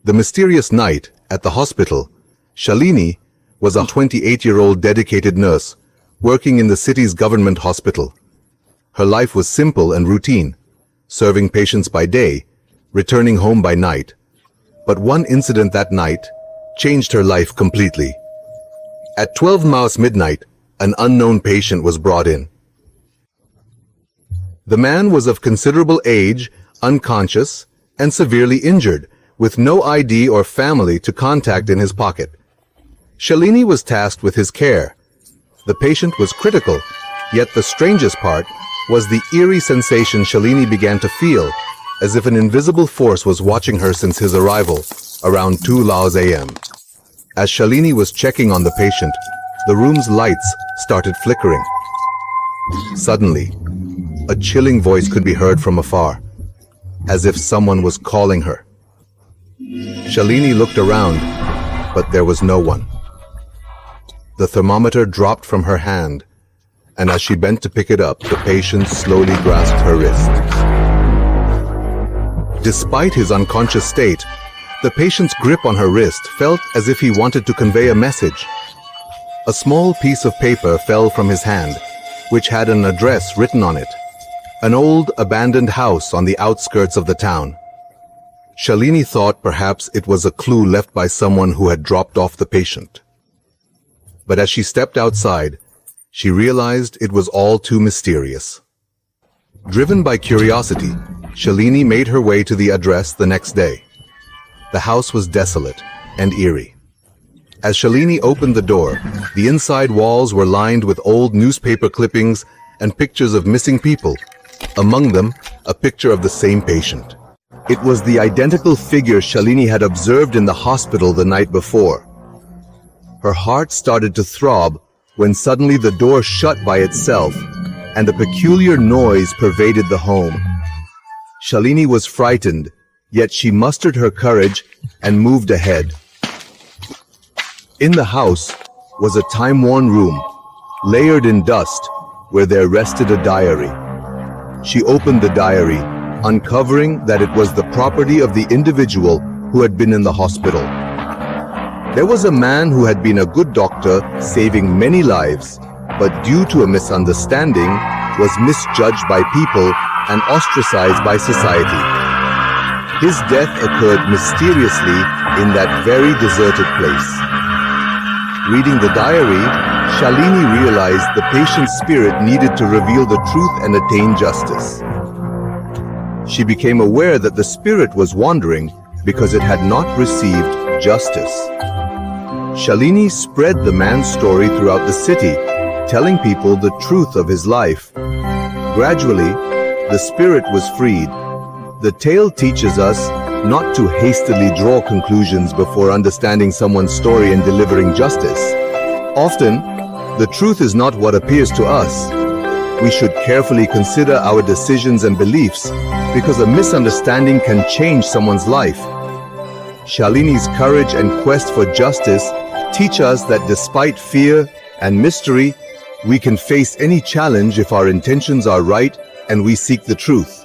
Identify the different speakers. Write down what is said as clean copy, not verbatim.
Speaker 1: The mysterious night at the hospital. Shalini was a 28-year-old dedicated nurse working in the city's government hospital. Her life was simple and routine, serving patients by day, returning home by night. But one incident that night changed her life completely. At 12 midnight, an unknown patient was brought in. The man was of considerable age, unconscious, and severely injured, with no ID or family to contact in his pocket. Shalini was tasked with his care. The patient was critical, yet the strangest part was the eerie sensation Shalini began to feel, as if an invisible force was watching her since his arrival, around 2 a.m. As Shalini was checking on the patient, the room's lights started flickering. Suddenly, a chilling voice could be heard from afar, as if someone was calling her. Shalini looked around, but there was no one. The thermometer dropped from her hand, and as she bent to pick it up, the patient slowly grasped her wrist. Despite his unconscious state, the patient's grip on her wrist felt as if he wanted to convey a message. A small piece of paper fell from his hand, which had an address written on it. An old, abandoned house on the outskirts of the town. Shalini thought perhaps it was a clue left by someone who had dropped off the patient. But as she stepped outside, she realized it was all too mysterious. Driven by curiosity, Shalini made her way to the address the next day. The house was desolate and eerie. As Shalini opened the door, the inside walls were lined with old newspaper clippings and pictures of missing people. Among them, a picture of the same patient. It was the identical figure Shalini had observed in the hospital the night before. Her heart started to throb when suddenly the door shut by itself and a peculiar noise pervaded the home. Shalini was frightened, yet she mustered her courage and moved ahead. In the house was a time-worn room, layered in dust, where there rested a diary. She opened the diary, uncovering that it was the property of the individual who had been in the hospital. There was a man who had been a good doctor, saving many lives, but due to a misunderstanding, was misjudged by people and ostracized by society. His death occurred mysteriously in that very deserted place. Reading the diary, Shalini realized the patient's spirit needed to reveal the truth and attain justice. She became aware that the spirit was wandering because it had not received justice. Shalini spread the man's story throughout the city, telling people the truth of his life. Gradually, the spirit was freed. The tale teaches us not to hastily draw conclusions before understanding someone's story and delivering justice. Often, the truth is not what appears to us. We should carefully consider our decisions and beliefs because a misunderstanding can change someone's life. Shalini's courage and quest for justice teach us that despite fear and mystery, we can face any challenge if our intentions are right and we seek the truth.